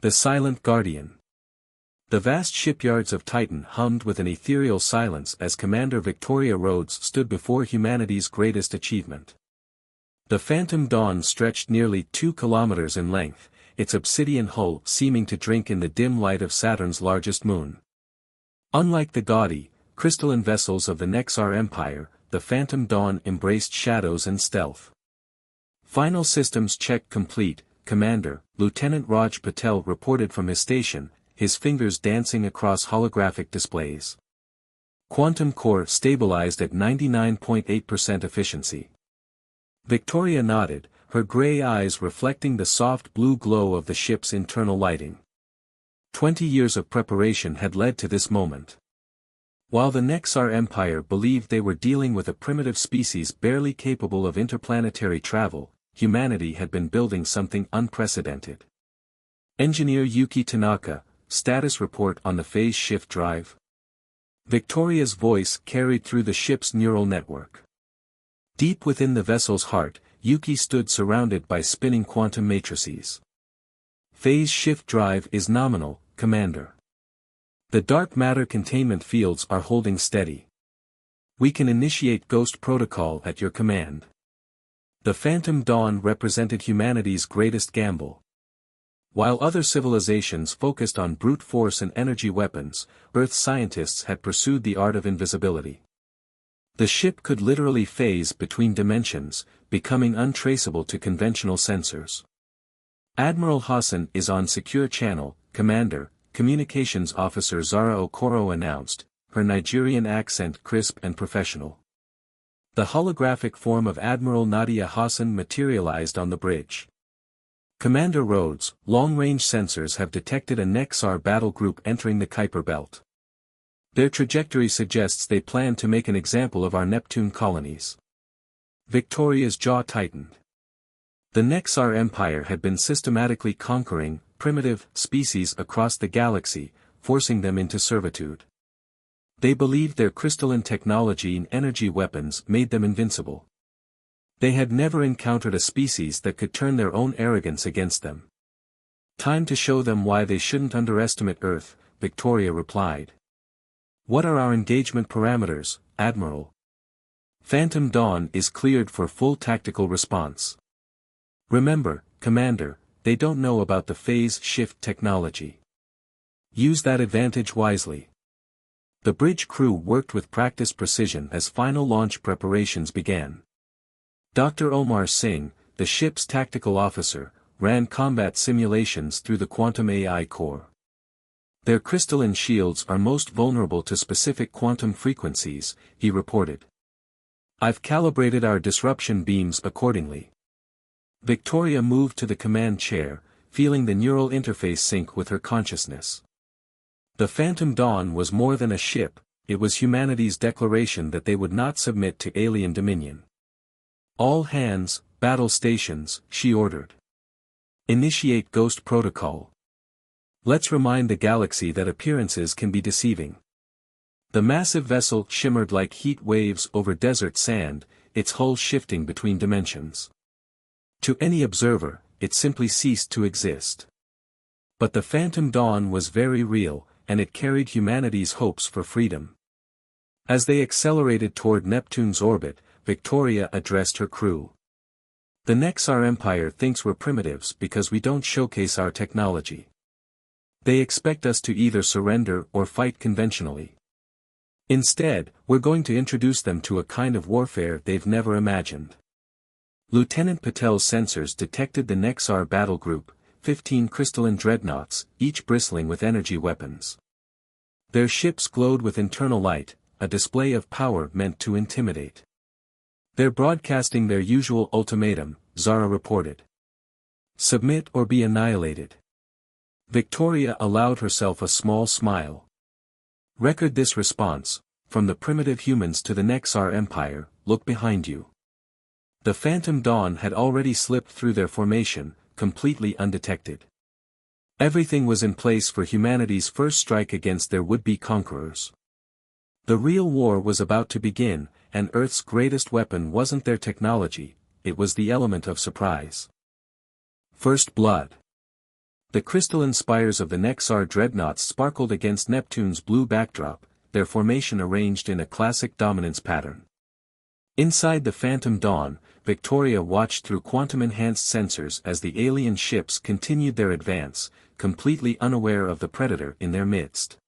The Silent Guardian. The vast shipyards of Titan hummed with an ethereal silence as Commander Victoria Rhodes stood before humanity's greatest achievement. The Phantom Dawn stretched nearly 2 kilometers in length, its obsidian hull seeming to drink in the dim light of Saturn's largest moon. Unlike the gaudy, crystalline vessels of the Nexar Empire, the Phantom Dawn embraced shadows and stealth. Final systems check complete, Commander, Lieutenant Raj Patel reported from his station, his fingers dancing across holographic displays. Quantum core stabilized at 99.8% efficiency. Victoria nodded, her gray eyes reflecting the soft blue glow of the ship's internal lighting. 20 years of preparation had led to this moment. While the Nexar Empire believed they were dealing with a primitive species barely capable of interplanetary travel, humanity had been building something unprecedented. Engineer Yuki Tanaka, status report on the phase shift drive. Victoria's voice carried through the ship's neural network. Deep within the vessel's heart, Yuki stood surrounded by spinning quantum matrices. Phase shift drive is nominal, Commander. The dark matter containment fields are holding steady. We can initiate Ghost Protocol at your command. The Phantom Dawn represented humanity's greatest gamble. While other civilizations focused on brute force and energy weapons, Earth scientists had pursued the art of invisibility. The ship could literally phase between dimensions, becoming untraceable to conventional sensors. Admiral Hassan is on secure channel, Commander, Communications Officer Zara Okoro announced, her Nigerian accent crisp and professional. The holographic form of Admiral Nadia Hassan materialized on the bridge. Commander Rhodes, long-range sensors have detected a Nexar battle group entering the Kuiper Belt. Their trajectory suggests they plan to make an example of our Neptune colonies. Victoria's jaw tightened. The Nexar Empire had been systematically conquering primitive species across the galaxy, forcing them into servitude. They believed their crystalline technology and energy weapons made them invincible. They had never encountered a species that could turn their own arrogance against them. Time to show them why they shouldn't underestimate Earth, Victoria replied. What are our engagement parameters, Admiral? Phantom Dawn is cleared for full tactical response. Remember, Commander, they don't know about the phase shift technology. Use that advantage wisely. The bridge crew worked with practiced precision as final launch preparations began. Dr. Omar Singh, the ship's tactical officer, ran combat simulations through the quantum AI core. Their crystalline shields are most vulnerable to specific quantum frequencies, he reported. I've calibrated our disruption beams accordingly. Victoria moved to the command chair, feeling the neural interface sync with her consciousness. The Phantom Dawn was more than a ship, it was humanity's declaration that they would not submit to alien dominion. All hands, battle stations, she ordered. Initiate Ghost Protocol. Let's remind the galaxy that appearances can be deceiving. The massive vessel shimmered like heat waves over desert sand, its hull shifting between dimensions. To any observer, it simply ceased to exist. But the Phantom Dawn was very real, and it carried humanity's hopes for freedom. As they accelerated toward Neptune's orbit, Victoria addressed her crew. The Nexar Empire thinks we're primitives because we don't showcase our technology. They expect us to either surrender or fight conventionally. Instead, we're going to introduce them to a kind of warfare they've never imagined. Lieutenant Patel's sensors detected the Nexar battle group, 15 crystalline dreadnoughts, each bristling with energy weapons. Their ships glowed with internal light, a display of power meant to intimidate. They're broadcasting their usual ultimatum, Zara reported. Submit or be annihilated. Victoria allowed herself a small smile. Record this response, from the primitive humans to the Nexar Empire, look behind you. The Phantom Dawn had already slipped through their formation, completely undetected. Everything was in place for humanity's first strike against their would-be conquerors. The real war was about to begin, and Earth's greatest weapon wasn't their technology, it was the element of surprise. First blood. The crystalline spires of the Nexar dreadnoughts sparkled against Neptune's blue backdrop, their formation arranged in a classic dominance pattern. Inside the Phantom Dawn, Victoria watched through quantum-enhanced sensors as the alien ships continued their advance, completely unaware of the predator in their midst.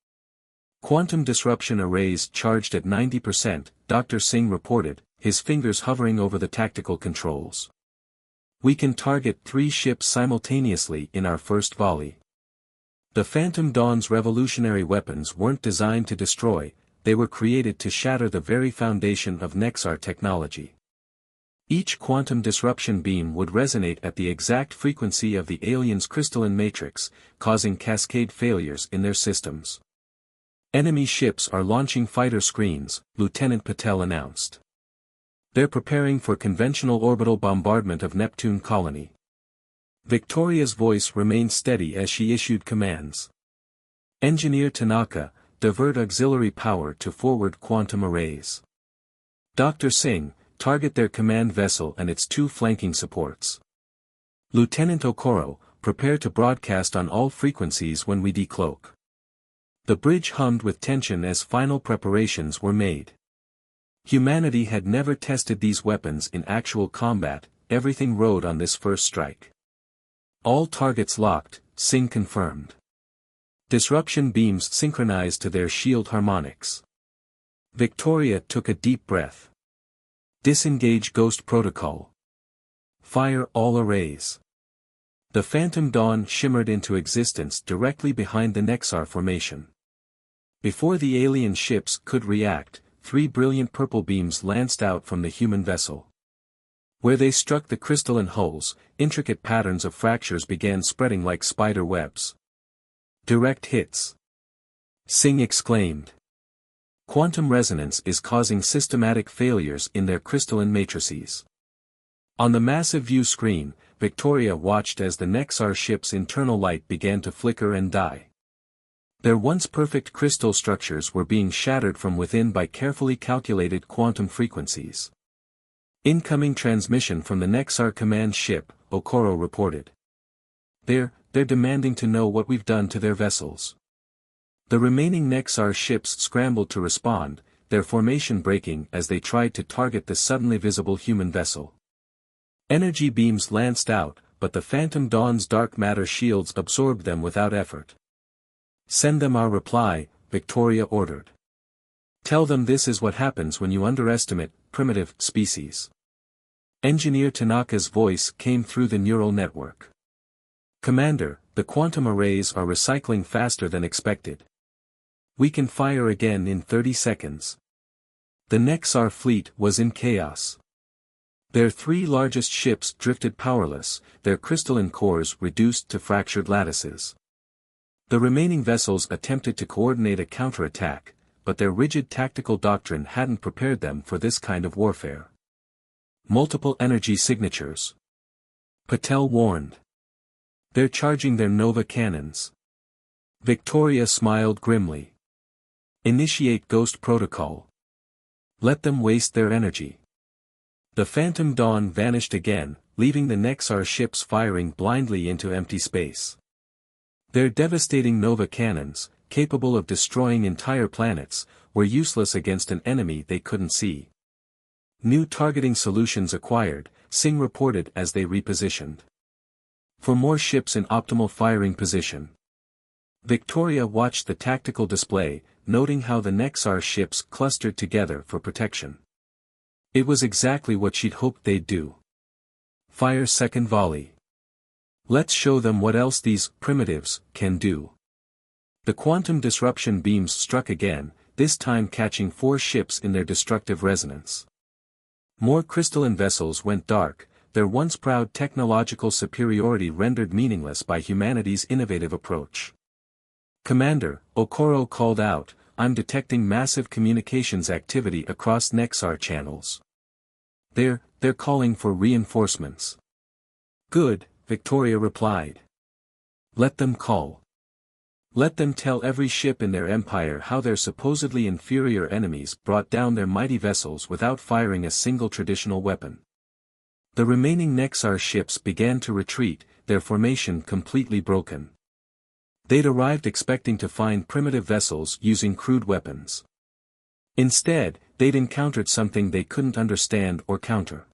Quantum disruption arrays charged at 90%, Dr. Singh reported, his fingers hovering over the tactical controls. We can target 3 ships simultaneously in our first volley. The Phantom Dawn's revolutionary weapons weren't designed to destroy, they were created to shatter the very foundation of Nexar technology. Each quantum disruption beam would resonate at the exact frequency of the aliens' crystalline matrix, causing cascade failures in their systems. Enemy ships are launching fighter screens, Lieutenant Patel announced. They're preparing for conventional orbital bombardment of Neptune colony. Victoria's voice remained steady as she issued commands. Engineer Tanaka, divert auxiliary power to forward quantum arrays. Dr. Singh, target their command vessel and its 2 flanking supports. Lieutenant Okoro, prepare to broadcast on all frequencies when we decloak. The bridge hummed with tension as final preparations were made. Humanity had never tested these weapons in actual combat, everything rode on this first strike. All targets locked, Singh confirmed. Disruption beams synchronized to their shield harmonics. Victoria took a deep breath. Disengage Ghost Protocol. Fire all arrays. The Phantom Dawn shimmered into existence directly behind the Nexar formation. Before the alien ships could react, 3 brilliant purple beams lanced out from the human vessel. Where they struck the crystalline hulls, intricate patterns of fractures began spreading like spider webs. Direct hits. Singh exclaimed. Quantum resonance is causing systematic failures in their crystalline matrices. On the massive view screen, Victoria watched as the Nexar ship's internal light began to flicker and die. Their once perfect crystal structures were being shattered from within by carefully calculated quantum frequencies. Incoming transmission from the Nexar command ship, Okoro reported. They're demanding to know what we've done to their vessels. The remaining Nexar ships scrambled to respond, their formation breaking as they tried to target the suddenly visible human vessel. Energy beams lanced out, but the Phantom Dawn's dark matter shields absorbed them without effort. Send them our reply, Victoria ordered. Tell them this is what happens when you underestimate primitive species. Engineer Tanaka's voice came through the neural network. Commander, the quantum arrays are recycling faster than expected. We can fire again in 30 seconds. The Nexar fleet was in chaos. Their 3 largest ships drifted powerless, their crystalline cores reduced to fractured lattices. The remaining vessels attempted to coordinate a counterattack, but their rigid tactical doctrine hadn't prepared them for this kind of warfare. Multiple energy signatures. Patel warned. They're charging their Nova cannons. Victoria smiled grimly. Initiate Ghost Protocol. Let them waste their energy. The Phantom Dawn vanished again, leaving the Nexar ships firing blindly into empty space. Their devastating Nova cannons, capable of destroying entire planets, were useless against an enemy they couldn't see. New targeting solutions acquired, Singh reported as they repositioned. For more ships in optimal firing position. Victoria watched the tactical display, noting how the Nexar ships clustered together for protection. It was exactly what she'd hoped they'd do. Fire second volley. Let's show them what else these primitives can do. The quantum disruption beams struck again, this time catching 4 ships in their destructive resonance. More crystalline vessels went dark, their once proud technological superiority rendered meaningless by humanity's innovative approach. Commander, Okoro called out, I'm detecting massive communications activity across Nexar channels. They're calling for reinforcements. Good, Victoria replied. Let them call. Let them tell every ship in their empire how their supposedly inferior enemies brought down their mighty vessels without firing a single traditional weapon. The remaining Nexar ships began to retreat, their formation completely broken. They'd arrived expecting to find primitive vessels using crude weapons. Instead, they'd encountered something they couldn't understand or counter.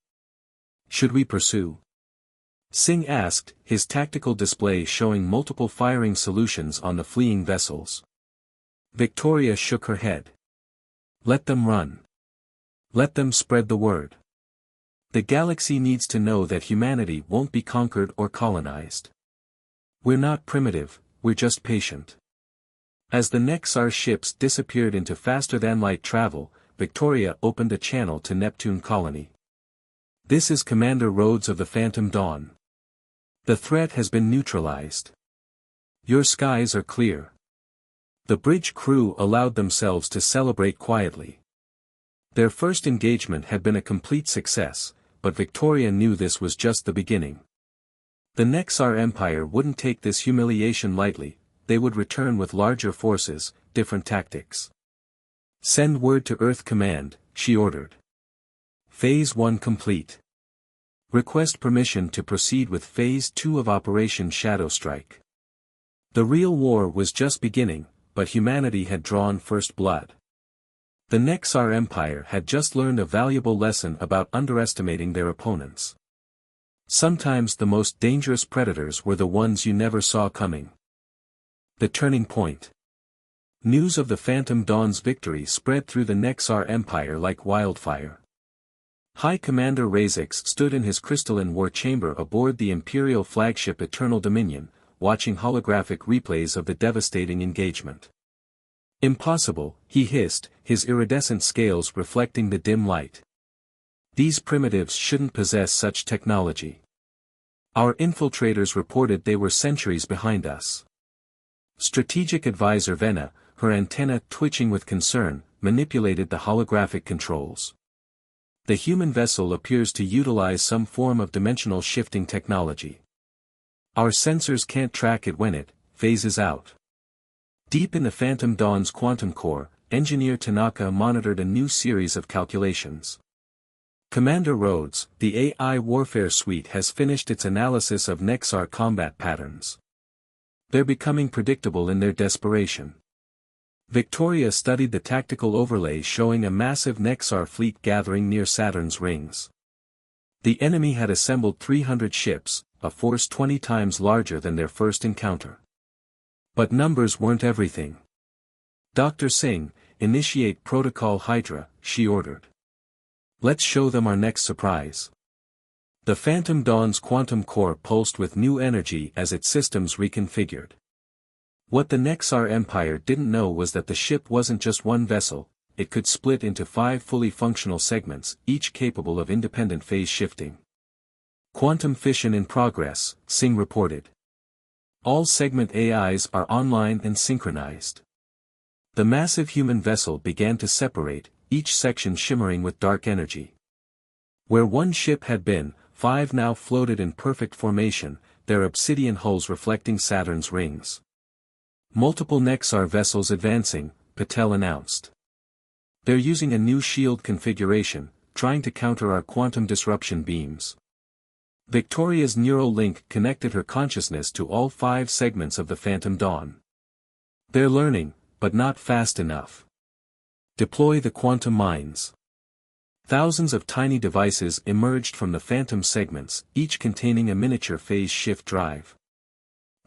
Should we pursue? Singh asked, his tactical display showing multiple firing solutions on the fleeing vessels. Victoria shook her head. Let them run. Let them spread the word. The galaxy needs to know that humanity won't be conquered or colonized. We're not primitive, we're just patient. As the Nexar ships disappeared into faster-than-light travel, Victoria opened a channel to Neptune Colony. This is Commander Rhodes of the Phantom Dawn. The threat has been neutralized. Your skies are clear. The bridge crew allowed themselves to celebrate quietly. Their first engagement had been a complete success, but Victoria knew this was just the beginning. The Nexar Empire wouldn't take this humiliation lightly, they would return with larger forces, different tactics. Send word to Earth Command, she ordered. Phase 1 complete. Request permission to proceed with Phase 2 of Operation Shadow Strike. The real war was just beginning, but humanity had drawn first blood. The Nexar Empire had just learned a valuable lesson about underestimating their opponents. Sometimes the most dangerous predators were the ones you never saw coming. The turning point. News of the Phantom Dawn's victory spread through the Nexar Empire like wildfire. High Commander Razix stood in his crystalline war chamber aboard the Imperial flagship Eternal Dominion, watching holographic replays of the devastating engagement. Impossible, he hissed, his iridescent scales reflecting the dim light. These primitives shouldn't possess such technology. Our infiltrators reported they were centuries behind us. Strategic advisor Venna, her antenna twitching with concern, manipulated the holographic controls. The human vessel appears to utilize some form of dimensional shifting technology. Our sensors can't track it when it phases out. Deep in the Phantom Dawn's quantum core, Engineer Tanaka monitored a new series of calculations. Commander Rhodes, the AI Warfare Suite has finished its analysis of Nexar combat patterns. They're becoming predictable in their desperation. Victoria studied the tactical overlay showing a massive Nexar fleet gathering near Saturn's rings. The enemy had assembled 300 ships, a force 20 times larger than their first encounter. But numbers weren't everything. Dr. Singh, initiate Protocol Hydra, she ordered. Let's show them our next surprise. The Phantom Dawn's quantum core pulsed with new energy as its systems reconfigured. What the Nexar Empire didn't know was that the ship wasn't just one vessel, it could split into 5 fully functional segments, each capable of independent phase shifting. Quantum fission in progress, Singh reported. All segment AIs are online and synchronized. The massive human vessel began to separate, each section shimmering with dark energy. Where one ship had been, 5 now floated in perfect formation, their obsidian hulls reflecting Saturn's rings. Multiple Nexar vessels advancing, Patel announced. They're using a new shield configuration, trying to counter our quantum disruption beams. Victoria's neural link connected her consciousness to all 5 segments of the Phantom Dawn. They're learning, but not fast enough. Deploy the quantum mines. Thousands of tiny devices emerged from the Phantom segments, each containing a miniature phase shift drive.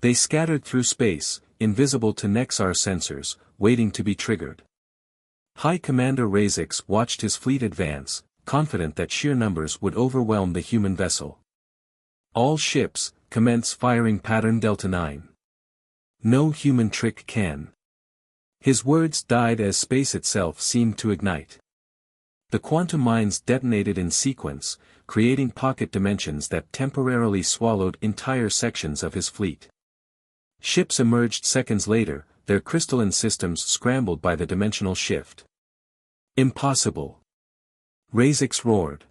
They scattered through space, invisible to Nexar sensors, waiting to be triggered. High Commander Razix watched his fleet advance, confident that sheer numbers would overwhelm the human vessel. All ships, commence firing pattern Delta 9. No human trick can. His words died as space itself seemed to ignite. The quantum mines detonated in sequence, creating pocket dimensions that temporarily swallowed entire sections of his fleet. Ships emerged seconds later, their crystalline systems scrambled by the dimensional shift. Impossible! Razix roared.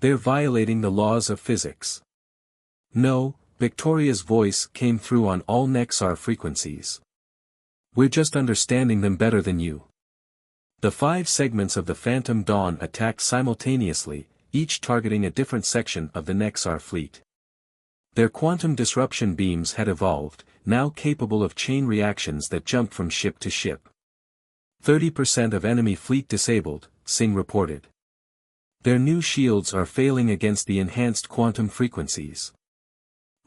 They're violating the laws of physics. No, Victoria's voice came through on all Nexar frequencies. We're just understanding them better than you. The 5 segments of the Phantom Dawn attacked simultaneously, each targeting a different section of the Nexar fleet. Their quantum disruption beams had evolved, now capable of chain reactions that jumped from ship to ship. 30% of enemy fleet disabled, Singh reported. Their new shields are failing against the enhanced quantum frequencies.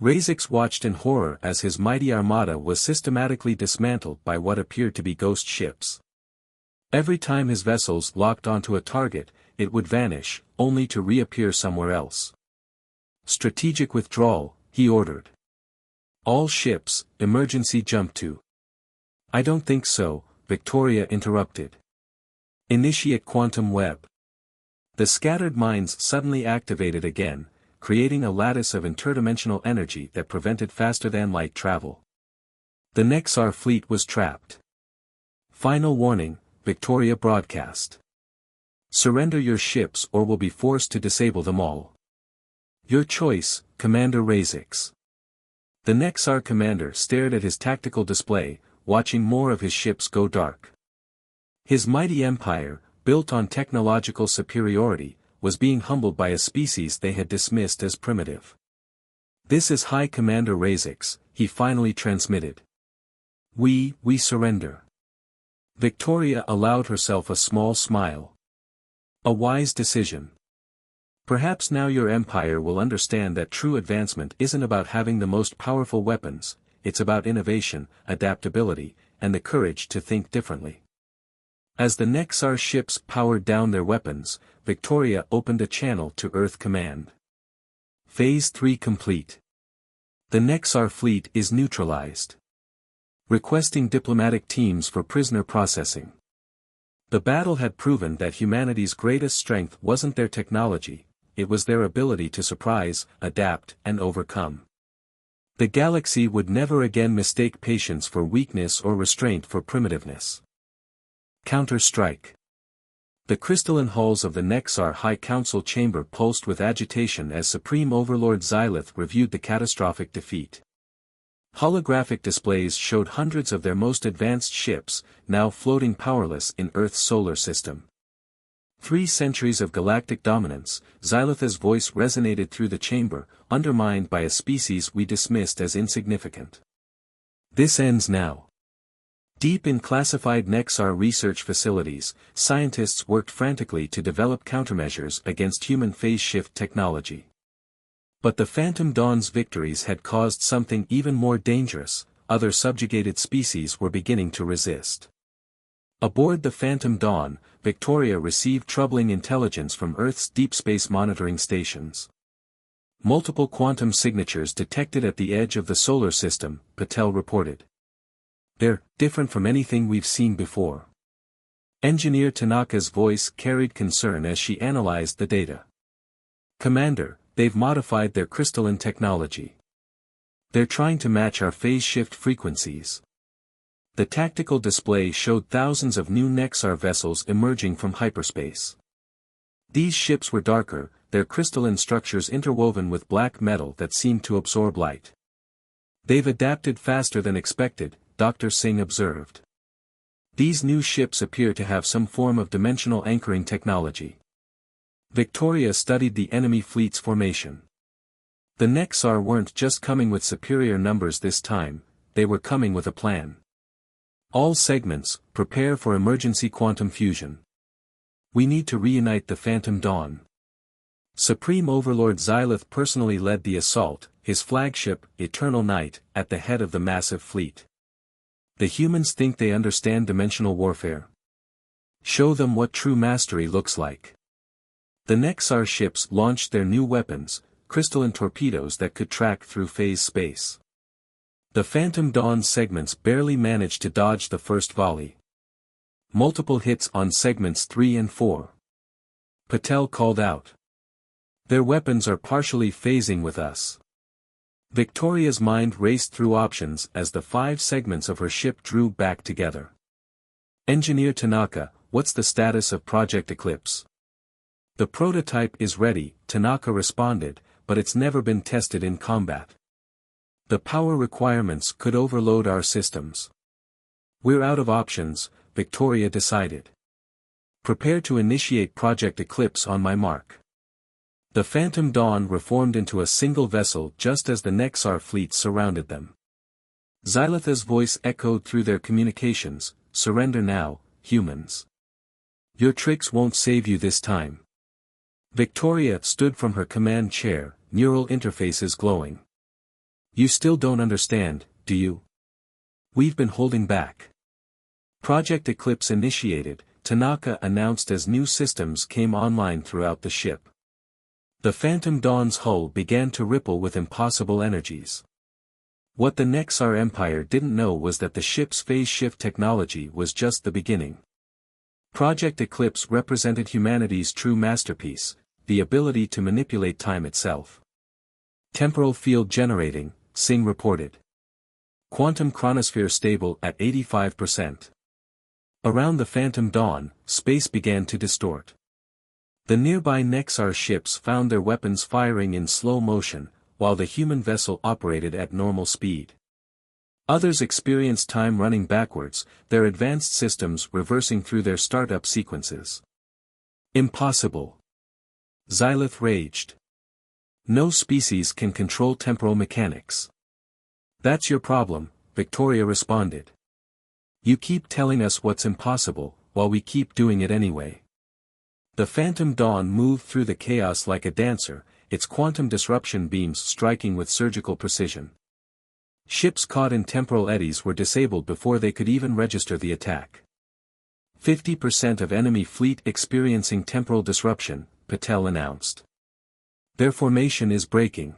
Razix watched in horror as his mighty armada was systematically dismantled by what appeared to be ghost ships. Every time his vessels locked onto a target, it would vanish, only to reappear somewhere else. Strategic withdrawal, he ordered. All ships, emergency jump to. I don't think so, Victoria interrupted. Initiate quantum web. The scattered minds suddenly activated again, creating a lattice of interdimensional energy that prevented faster-than-light travel. The Nexar fleet was trapped. Final warning, Victoria broadcast. Surrender your ships or we'll be forced to disable them all. Your choice, Commander Razix. The Nexar commander stared at his tactical display, watching more of his ships go dark. His mighty empire, built on technological superiority, was being humbled by a species they had dismissed as primitive. This is High Commander Razix, he finally transmitted. We surrender. Victoria allowed herself a small smile. A wise decision. Perhaps now your empire will understand that true advancement isn't about having the most powerful weapons, it's about innovation, adaptability, and the courage to think differently. As the Nexar ships powered down their weapons, Victoria opened a channel to Earth Command. Phase 3 complete. The Nexar fleet is neutralized. Requesting diplomatic teams for prisoner processing. The battle had proven that humanity's greatest strength wasn't their technology, it was their ability to surprise, adapt, and overcome. The galaxy would never again mistake patience for weakness or restraint for primitiveness. Counter-strike. The crystalline halls of the Nexar High Council chamber pulsed with agitation as Supreme Overlord Xylith reviewed the catastrophic defeat. Holographic displays showed hundreds of their most advanced ships, now floating powerless in Earth's solar system. 3 centuries of galactic dominance, Xylith's voice resonated through the chamber, undermined by a species we dismissed as insignificant. This ends now. Deep in classified Nexar research facilities, scientists worked frantically to develop countermeasures against human phase shift technology. But the Phantom Dawn's victories had caused something even more dangerous, other subjugated species were beginning to resist. Aboard the Phantom Dawn, Victoria received troubling intelligence from Earth's deep space monitoring stations. Multiple quantum signatures detected at the edge of the solar system, Patel reported. They're different from anything we've seen before. Engineer Tanaka's voice carried concern as she analyzed the data. Commander, they've modified their crystalline technology. They're trying to match our phase shift frequencies. The tactical display showed thousands of new Nexar vessels emerging from hyperspace. These ships were darker, their crystalline structures interwoven with black metal that seemed to absorb light. They've adapted faster than expected, Dr. Singh observed. These new ships appear to have some form of dimensional anchoring technology. Victoria studied the enemy fleet's formation. The Nexar weren't just coming with superior numbers this time, they were coming with a plan. All segments, prepare for emergency quantum fusion. We need to reunite the Phantom Dawn. Supreme Overlord Xylith personally led the assault, his flagship, Eternal Night, at the head of the massive fleet. The humans think they understand dimensional warfare. Show them what true mastery looks like. The Nexar ships launched their new weapons, crystalline torpedoes that could track through phase space. The Phantom Dawn segments barely managed to dodge the first volley. Multiple hits on segments 3 and 4. Patel called out. Their weapons are partially phasing with us. Victoria's mind raced through options as the 5 segments of her ship drew back together. Engineer Tanaka, what's the status of Project Eclipse? The prototype is ready, Tanaka responded, but it's never been tested in combat. The power requirements could overload our systems. We're out of options, Victoria decided. Prepare to initiate Project Eclipse on my mark. The Phantom Dawn reformed into a single vessel just as the Nexar fleet surrounded them. Xylatha's voice echoed through their communications, "Surrender now, humans. Your tricks won't save you this time." Victoria stood from her command chair, neural interfaces glowing. "You still don't understand, do you? We've been holding back." Project Eclipse initiated, Tanaka announced as new systems came online throughout the ship. The Phantom Dawn's hull began to ripple with impossible energies. What the Nexar Empire didn't know was that the ship's phase shift technology was just the beginning. Project Eclipse represented humanity's true masterpiece, the ability to manipulate time itself. Temporal field generating, Singh reported. Quantum chronosphere stable at 85%. Around the Phantom Dawn, space began to distort. The nearby Nexar ships found their weapons firing in slow motion, while the human vessel operated at normal speed. Others experienced time running backwards, their advanced systems reversing through their startup sequences. "Impossible!" Xylath raged. "No species can control temporal mechanics." "That's your problem," Victoria responded. "You keep telling us what's impossible, while we keep doing it anyway." The Phantom Dawn moved through the chaos like a dancer, its quantum disruption beams striking with surgical precision. Ships caught in temporal eddies were disabled before they could even register the attack. 50% of enemy fleet experiencing temporal disruption, Patel announced. Their formation is breaking.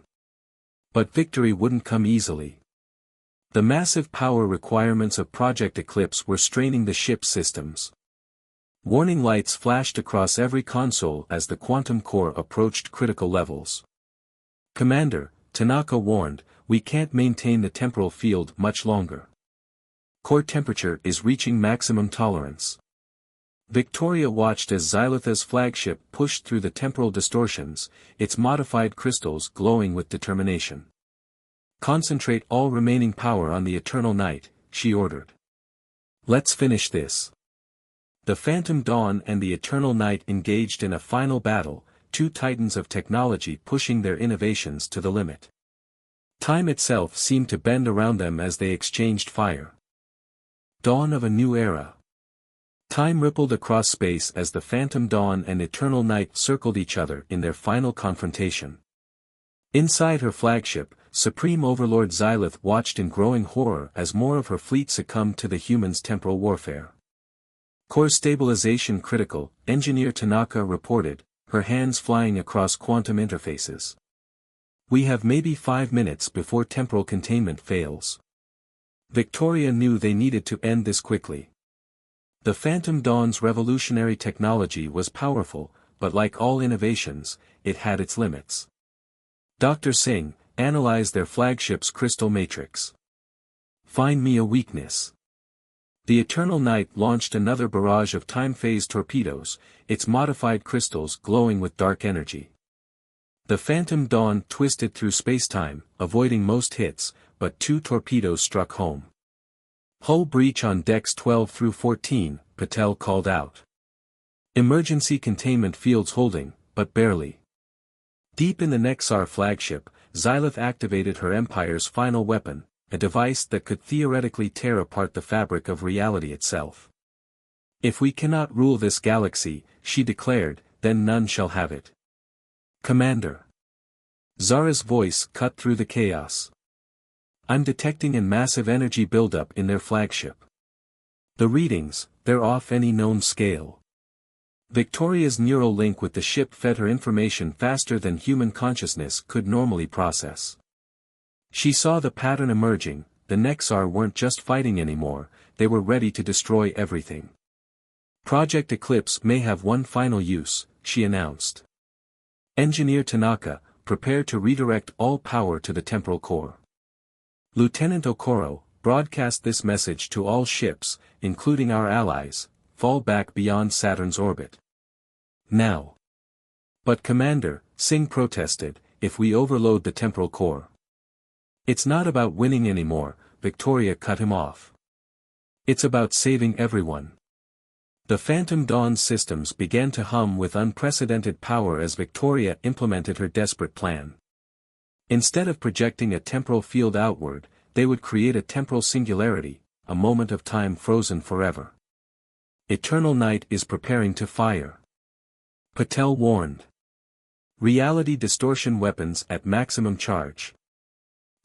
But victory wouldn't come easily. The massive power requirements of Project Eclipse were straining the ship's systems. Warning lights flashed across every console as the quantum core approached critical levels. "Commander," Tanaka warned, "we can't maintain the temporal field much longer. Core temperature is reaching maximum tolerance." Victoria watched as Xylatha's flagship pushed through the temporal distortions, its modified crystals glowing with determination. "Concentrate all remaining power on the Eternal Night," she ordered. "Let's finish this." The Phantom Dawn and the Eternal Night engaged in a final battle, two titans of technology pushing their innovations to the limit. Time itself seemed to bend around them as they exchanged fire. Dawn of a new era. Time rippled across space as the Phantom Dawn and Eternal Night circled each other in their final confrontation. Inside her flagship, Supreme Overlord Xylath watched in growing horror as more of her fleet succumbed to the humans' temporal warfare. "Core stabilization critical," Engineer Tanaka reported, her hands flying across quantum interfaces. "We have maybe 5 minutes before temporal containment fails." Victoria knew they needed to end this quickly. The Phantom Dawn's revolutionary technology was powerful, but like all innovations, it had its limits. Dr. Singh analyzed their flagship's crystal matrix. "Find me a weakness." The Eternal Night launched another barrage of time-phase torpedoes, its modified crystals glowing with dark energy. The Phantom Dawn twisted through space-time, avoiding most hits, but 2 torpedoes struck home. "Hull breach on decks 12 through 14, Patel called out. "Emergency containment fields holding, but barely." Deep in the Nexar flagship, Xylath activated her Empire's final weapon, a device that could theoretically tear apart the fabric of reality itself. "If we cannot rule this galaxy," she declared, "then none shall have it." "Commander." Zara's voice cut through the chaos. "I'm detecting a massive energy buildup in their flagship. The readings, they're off any known scale." Victoria's neural link with the ship fed her information faster than human consciousness could normally process. She saw the pattern emerging, the Nexar weren't just fighting anymore, they were ready to destroy everything. "Project Eclipse may have one final use," she announced. "Engineer Tanaka, prepare to redirect all power to the temporal core. Lieutenant Okoro, broadcast this message to all ships, including our allies, fall back beyond Saturn's orbit. Now." "But Commander," Singh protested, "if we overload the temporal core." "It's not about winning anymore," Victoria cut him off. "It's about saving everyone." The Phantom Dawn's systems began to hum with unprecedented power as Victoria implemented her desperate plan. Instead of projecting a temporal field outward, they would create a temporal singularity, a moment of time frozen forever. Eternal night is preparing to fire, Patel warned. Reality distortion weapons at maximum charge.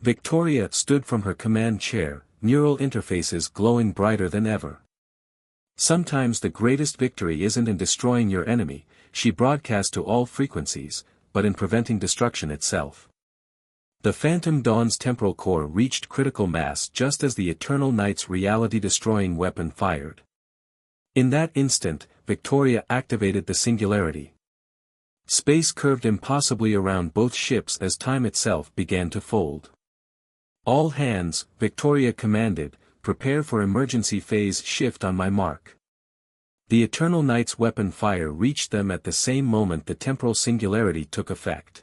Victoria stood from her command chair, neural interfaces glowing brighter than ever. Sometimes the greatest victory isn't in destroying your enemy, she broadcast to all frequencies, but in preventing destruction itself. The Phantom Dawn's temporal core reached critical mass just as the Eternal Night's reality-destroying weapon fired. In that instant, Victoria activated the singularity. Space curved impossibly around both ships as time itself began to fold. All hands, Victoria commanded, prepare for emergency phase shift on my mark. The Eternal Night's weapon fire reached them at the same moment the temporal singularity took effect.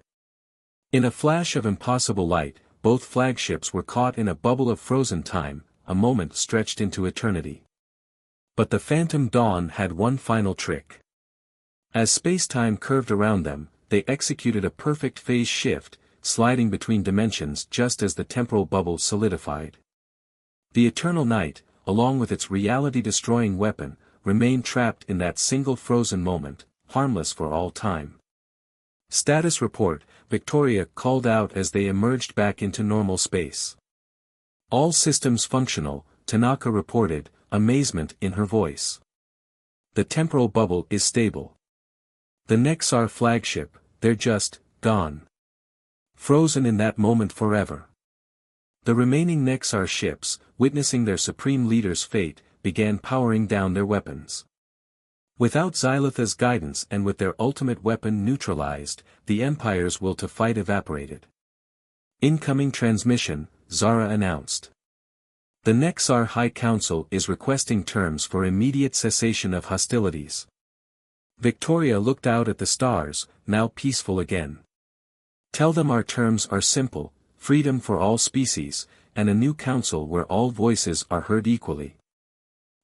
In a flash of impossible light, both flagships were caught in a bubble of frozen time, a moment stretched into eternity. But the Phantom Dawn had one final trick. As space-time curved around them, they executed a perfect phase shift, sliding between dimensions just as the temporal bubble solidified. The Eternal Night, along with its reality-destroying weapon, remained trapped in that single frozen moment, harmless for all time. Status report, Victoria called out as they emerged back into normal space. All systems functional, Tanaka reported, amazement in her voice. The temporal bubble is stable. The Nexar flagship, they're just, gone. Frozen in that moment forever. The remaining Nexar ships, witnessing their supreme leader's fate, began powering down their weapons. Without Xylatha's guidance and with their ultimate weapon neutralized, the Empire's will to fight evaporated. Incoming transmission, Zara announced. The Nexar High Council is requesting terms for immediate cessation of hostilities. Victoria looked out at the stars, now peaceful again. Tell them our terms are simple, freedom for all species, and a new council where all voices are heard equally.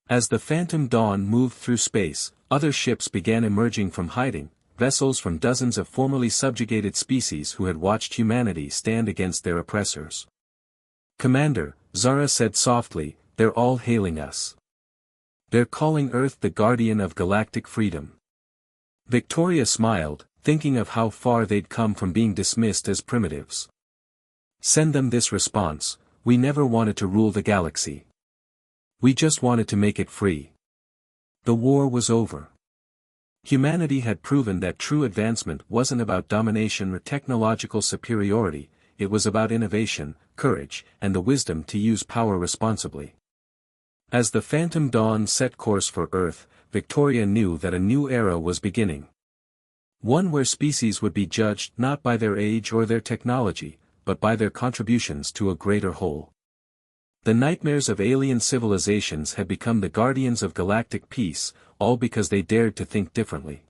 As the Phantom Dawn moved through space, other ships began emerging from hiding, vessels from dozens of formerly subjugated species who had watched humanity stand against their oppressors. Commander, Zara said softly, they're all hailing us. They're calling Earth the guardian of galactic freedom. Victoria smiled, thinking of how far they'd come from being dismissed as primitives. Send them this response, we never wanted to rule the galaxy. We just wanted to make it free. The war was over. Humanity had proven that true advancement wasn't about domination or technological superiority, it was about innovation, courage, and the wisdom to use power responsibly. As the Phantom Dawn set course for Earth, Victoria knew that a new era was beginning. One where species would be judged not by their age or their technology, but by their contributions to a greater whole. The nightmares of alien civilizations had become the guardians of galactic peace, all because they dared to think differently.